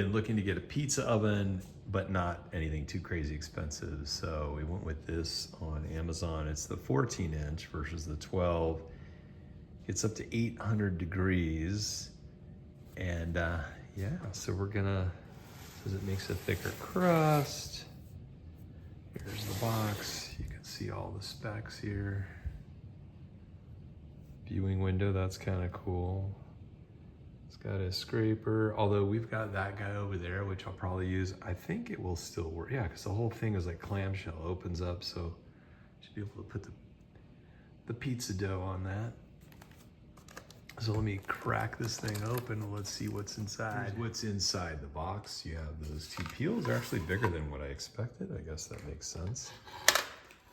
been looking to get a pizza oven, but not anything too crazy expensive. So we went with this on Amazon. It's the 14-inch versus the 12. It's up to 800 degrees. And yeah, so we're gonna, says it makes a thicker crust. Here's the box. You can see all the specs here. Viewing window, that's kind of cool. It's got a scraper, although we've got that guy over there, which I'll probably use. I think it will still work. Yeah, because the whole thing is like clamshell, opens up, so should be able to put the pizza dough on that. So let me crack this thing open and let's see what's inside. Here's what's inside the box. You have those two peels. They're actually bigger than what I expected. I guess that makes sense.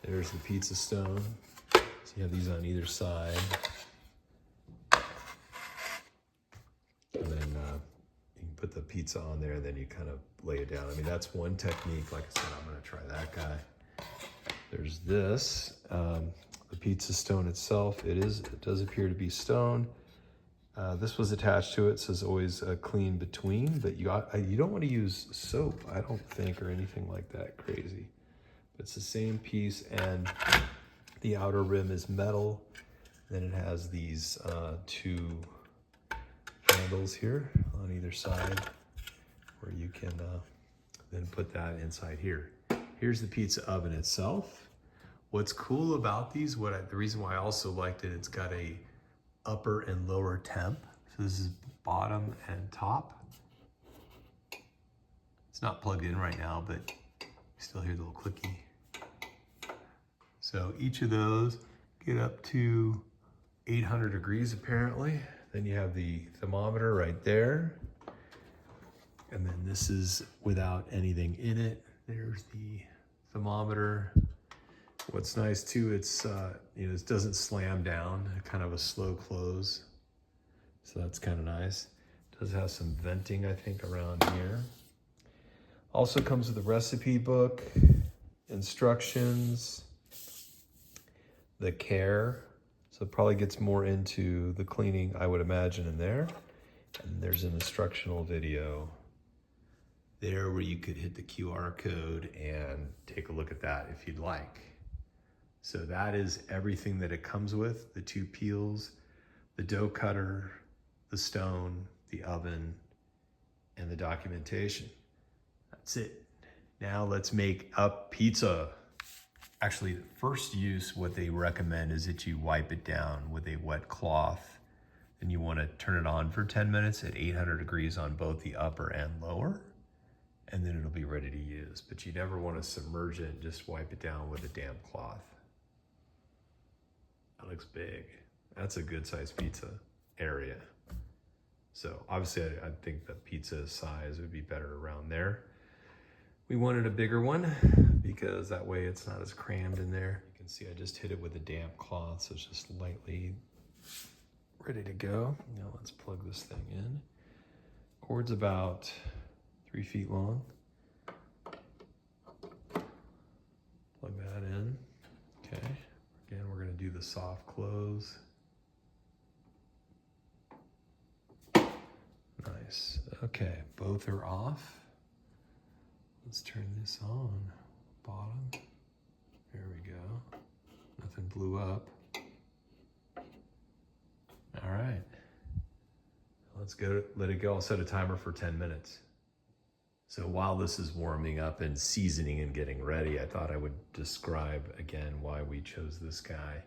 There's the pizza stone. So you have these on either side. And then you can put the pizza on there and then you kind of lay it down. I mean, that's one technique. Like I said, I'm gonna try that guy. There's this, the pizza stone itself. It does appear to be stone. This was attached to it, says always clean between, but you don't want to use soap, I don't think, or anything like that crazy. But it's the same piece, and the outer rim is metal. Then it has these two handles here on either side where you can then put that inside here. Here's the pizza oven itself. What's cool about these, the reason why I also liked it, it's got a upper and lower temp. So this is bottom and top. It's not plugged in right now, but you still hear the little clicky. So each of those get up to 800 degrees apparently. Then you have the thermometer right there. And then this is without anything in it. There's the thermometer. What's nice too, it's it doesn't slam down, kind of a slow close. So that's kind of nice. It does have some venting, I think, around here. Also comes with a recipe book, instructions, the care. So it probably gets more into the cleaning, I would imagine, in there. And there's an instructional video there where you could hit the QR code and take a look at that if you'd like. So that is everything that it comes with: the two peels, the dough cutter, the stone, the oven, and the documentation. That's it. Now let's make up pizza. Actually, the first use, what they recommend is that you wipe it down with a wet cloth. Then you want to turn it on for 10 minutes at 800 degrees on both the upper and lower, and then it'll be ready to use. But you never want to submerge it, just wipe it down with a damp cloth. That looks big. That's a good sized pizza area. So obviously I think the pizza size would be better around there. We wanted a bigger one because that way it's not as crammed in there. You can see I just hit it with a damp cloth, so it's just lightly ready to go. Now let's plug this thing in. Cord's about 3 feet long. Plug that in. Okay. Again, we're going to do the soft close. Nice. Okay, both are off. Let's turn this on. Bottom. There we go. Nothing blew up. All right. Let's go. Let it go. I'll set a timer for 10 minutes. So while this is warming up and seasoning and getting ready, I thought I would describe again why we chose this guy.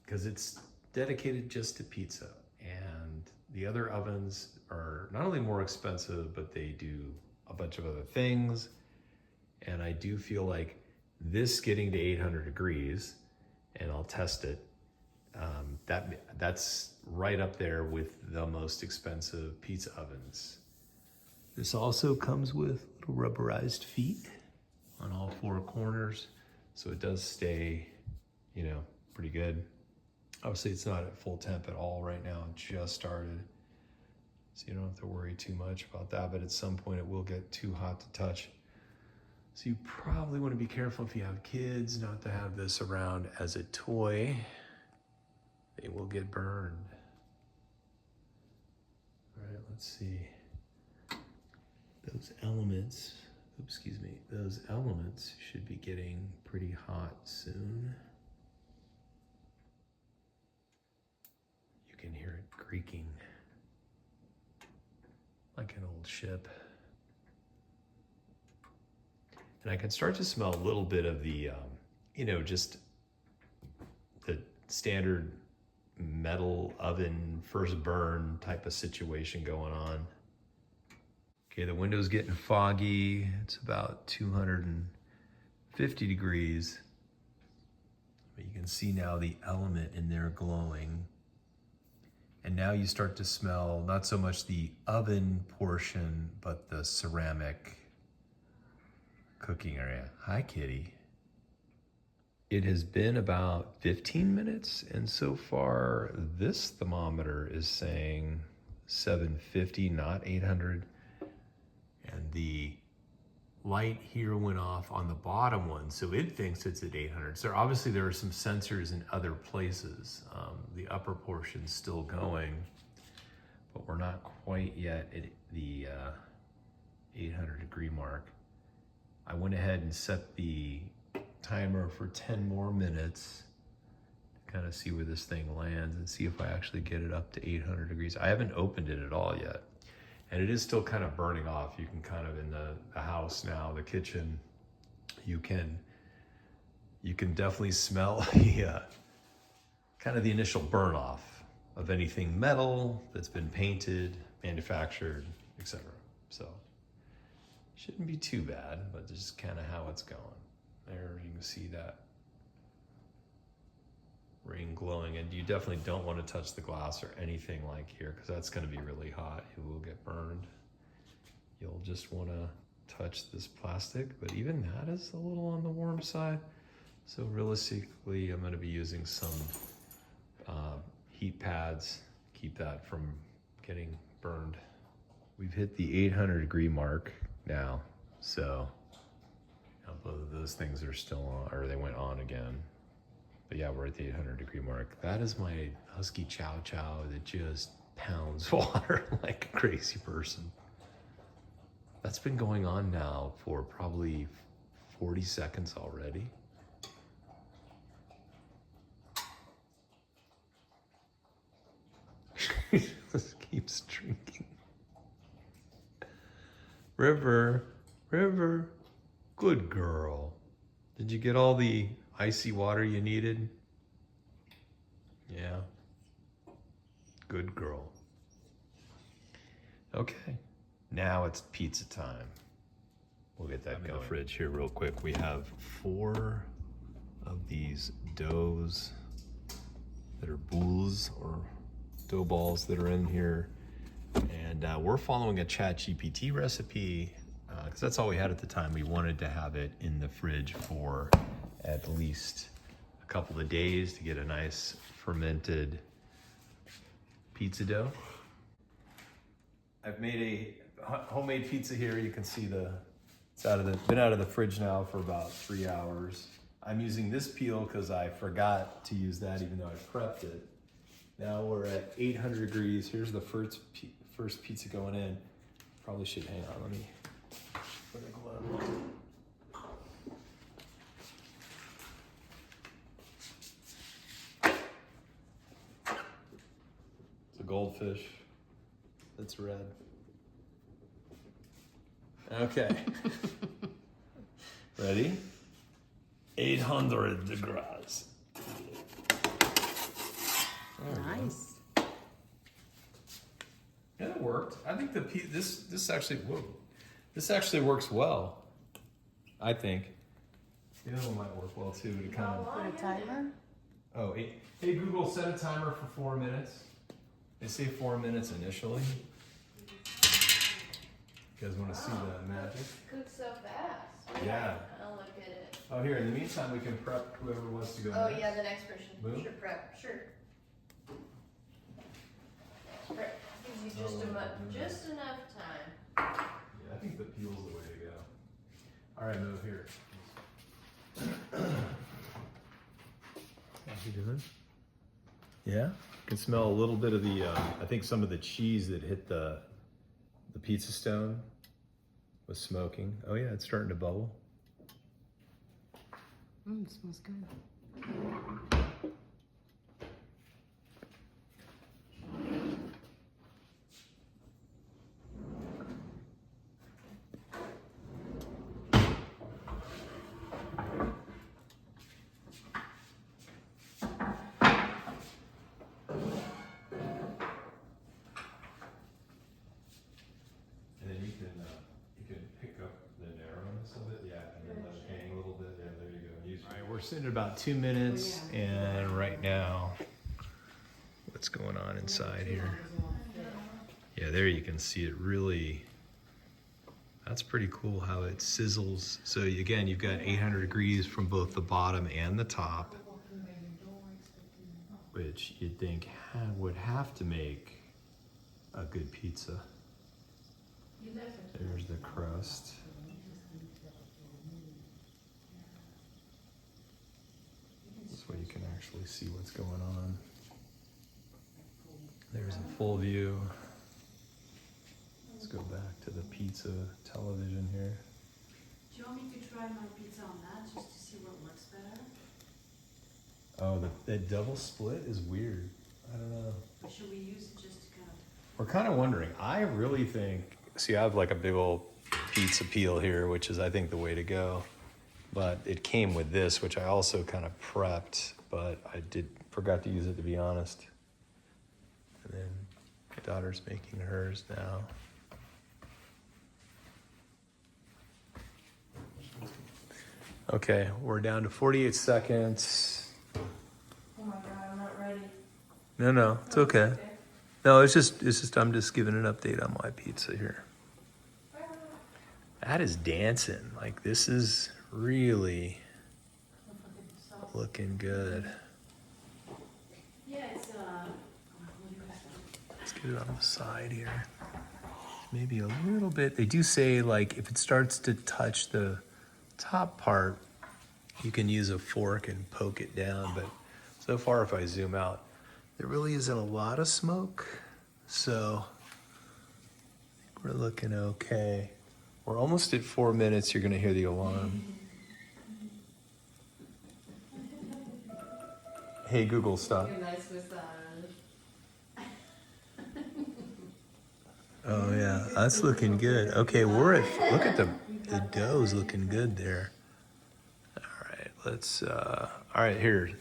Because it's dedicated just to pizza. And the other ovens are not only more expensive, but they do a bunch of other things. And I do feel like this getting to 800 degrees, and I'll test it, that's right up there with the most expensive pizza ovens. This also comes with little rubberized feet on all 4 corners, so it does stay, pretty good. Obviously, it's not at full temp at all right now. It just started, so you don't have to worry too much about that, but at some point it will get too hot to touch. So you probably want to be careful if you have kids not to have this around as a toy. They will get burned. All right, let's see. those elements, oops, excuse me, those elements should be getting pretty hot soon. You can hear it creaking like an old ship. And I can start to smell a little bit of the, just the standard metal oven first burn type of situation going on. Okay, the window's getting foggy. It's about 250 degrees. But you can see now the element in there glowing. And now you start to smell not so much the oven portion, but the ceramic cooking area. Hi, kitty. It has been about 15 minutes, and so far this thermometer is saying 750, not 800. And the light here went off on the bottom one, so it thinks it's at 800. So obviously there are some sensors in other places. The upper portion's still going, but we're not quite yet at the 800 degree mark. I went ahead and set the timer for 10 more minutes to kind of see where this thing lands and see if I actually get it up to 800 degrees. I haven't opened it at all yet. And it is still kind of burning off. You can kind of, in the house now, the kitchen, you can definitely smell the kind of the initial burn off of anything metal that's been painted, manufactured, etc. So shouldn't be too bad, but this is kind of how it's going. There you can see that ring glowing, and you definitely don't want to touch the glass or anything like here because that's going to be really hot. You will get burned. You'll just want to touch this plastic, but even that is a little on the warm side. So realistically, I'm going to be using some heat pads, keep that from getting burned. We've hit the 800 degree mark now, so now both of those things are still on, or they went on again. But yeah, we're at the 800 degree mark. That is my husky chow chow that just pounds water like a crazy person. That's been going on now for probably 40 seconds already. She just keeps drinking. River, River, good girl. Did you get all the icy water you needed? Yeah. Good girl. Okay, now it's pizza time. We'll get that going. In the fridge here real quick. We have 4 of these doughs that are boules or dough balls that are in here. And we're following a ChatGPT recipe because that's all we had at the time. We wanted to have it in the fridge for at least a couple of days to get a nice fermented pizza dough. I've made a homemade pizza here. You can see it's been out of the fridge now for about 3 hours. I'm using this peel because I forgot to use that even though I prepped it. Now we're at 800 degrees. Here's the first pizza going in. Probably should, hang on, let me put a glove on. It's a goldfish that's red. Okay. Ready? 800 degrees. Nice. Yeah, it worked. I think this actually works well. I think the other one might work well too. To kind of Put a timer. Oh, hey Google, set a timer for 4 minutes. They say 4 minutes initially. You guys want to see the magic? Cook so fast. Yeah. I'll look at it. Oh, here. In the meantime, we can prep whoever wants to go. Oh next. yeah, the next person. Boom. Sure, prep. Sure. Prep gives you just enough time. Yeah, I think the peel's the way to go. All right, move here. How you doing? Yeah, you can smell a little bit of the. I think some of the cheese that hit the pizza stone. with smoking. Oh yeah, it's starting to bubble. It smells good. And then you can pick up the narrowness of it, yeah, and then let it hang a little bit. Yeah, there you go. All right, we're sitting at about 2 minutes, and right now, what's going on inside here? Yeah, there you can see it really. That's pretty cool how it sizzles. So again, you've got 800 degrees from both the bottom and the top, which you'd think would have to make a good pizza. There's the crust. This way you can actually see what's going on. There's a full view. Let's go back to the pizza television here. Do you want me to try my pizza on that just to see what works better? Oh, that double split is weird. I don't know. Or should we use it just to kind of... We're kind of wondering. I really think, see, I have like a big old pizza peel here, which is, I think, the way to go. But it came with this, which I also kind of prepped, but I forgot to use it, to be honest. And then my daughter's making hers now. Okay, we're down to 48 seconds. Oh my God, I'm not ready. No, it's okay. No, it's just I'm just giving an update on my pizza here. That is dancing. Like, this is really looking good. Yeah, it's Let's get it on the side here. Maybe a little bit. They do say, like, if it starts to touch the top part, you can use a fork and poke it down. But so far, if I zoom out, there really isn't a lot of smoke. So we're looking okay. We're almost at 4 minutes. You're gonna hear the alarm. Hey, Google, stop. Nice massage. Oh yeah, that's looking good. Okay, look at the dough's looking good there. All right, let's, all right, here.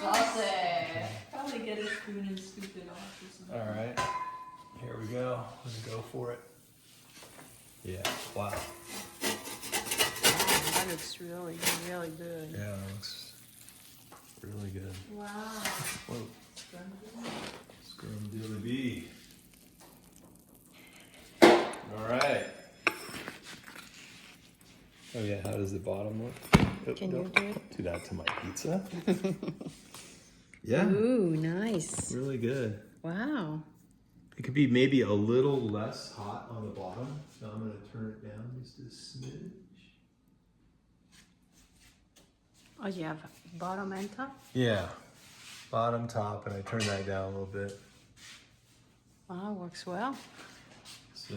Sausage. probably get a spoon and scoop it off or something. All right, here we go. Let's go for it. Yeah, wow. That looks really, really good. Yeah, it looks really good. Wow. Whoa, scrum dilly bee. All right. Oh yeah, how does the bottom look? Oh, Can you don't do it? do that to my pizza. Yeah, Ooh, nice. really good. Wow. It could be maybe a little less hot on the bottom, so I'm gonna turn it down just a smidge. Oh, you have bottom and top? Yeah, bottom, top, and I turn that down a little bit. Wow, works well. So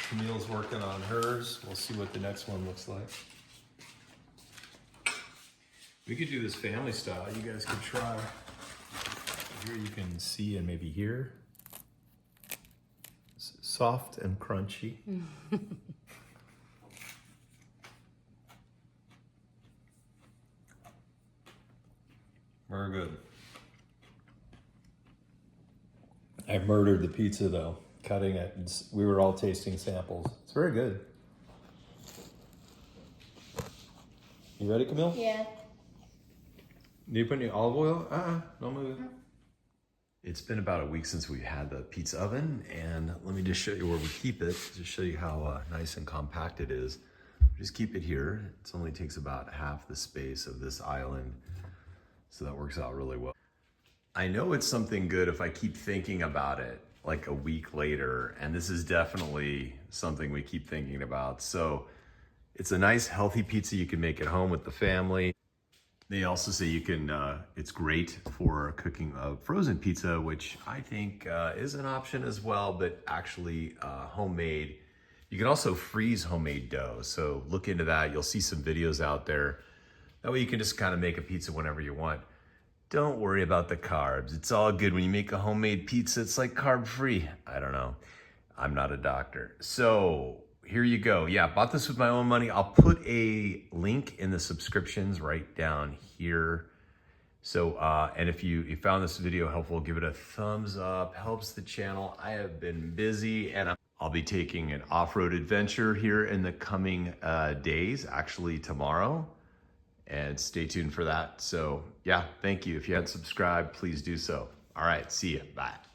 Camille's working on hers. We'll see what the next one looks like. We could do this family style. You guys could try. Here you can see and maybe hear. Soft and crunchy. Very good. I murdered the pizza though, cutting it. We were all tasting samples. It's very good. You ready, Camille? Yeah. Do you put any olive oil? Don't move it. It's been about a week since we had the pizza oven, and let me just show you where we keep it, to show you how nice and compact it is. Just keep it here. It only takes about half the space of this island, so that works out really well. I know it's something good if I keep thinking about it like a week later, and this is definitely something we keep thinking about. So it's a nice healthy pizza you can make at home with the family. They also say you can, it's great for cooking a frozen pizza, which I think is an option as well, but actually homemade You can also freeze homemade dough. So look into that. You'll see some videos out there. That way you can just kind of make a pizza whenever you want. Don't worry about the carbs. It's all good. When you make a homemade pizza, it's like carb free. I don't know. I'm not a doctor. So here you go. Yeah, bought this with my own money. I'll put a link in the subscriptions right down here. So, and if you found this video helpful, give it a thumbs up, helps the channel. I have been busy and I'll be taking an off-road adventure here in the coming days, actually tomorrow, and stay tuned for that. So yeah, thank you. If you hadn't subscribed, please do so. All right, see you, bye.